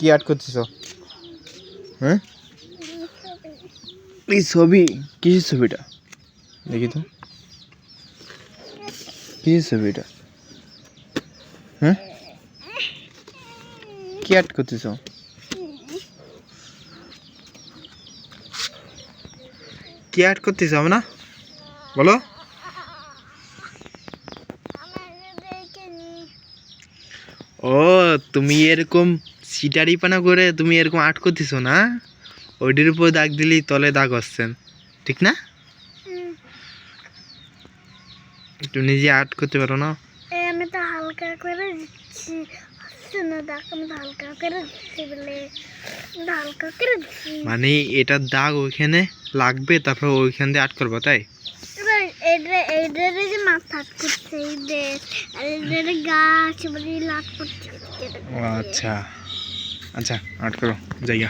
কি আর্ট করতেছো? হ্যাঁ, এই ছবি কিসের ছবিটা? দেখি তো কিসের ছবিটা? হ্যাঁ, কি আর্ট করতেছো? কি আর্ট করতেছো আমরা বলো? ও, তুমি এরকম সিটারিপানা করে তুমি এরকম আর্ট করতেছো না? ওইটির উপর দাগ দিলেই তলে দাগ আসছেন, ঠিক না? একটু নিজে আর্ট করতে পারো না? আমি তো হালকা করে দিচ্ছি, না দাগ আমি হালকা করে দিচ্ছি বলে হালকা করে দিচ্ছি। মানে এটার দাগ ওইখানে লাগবে, তারপর ওইখান দিয়ে আর্ট করবো, তাই? এইটার যে মাথা করছে এইটার গাছ বলে লাট করছে। ও আচ্ছা আচ্ছা, আর্ট করো জায়গা।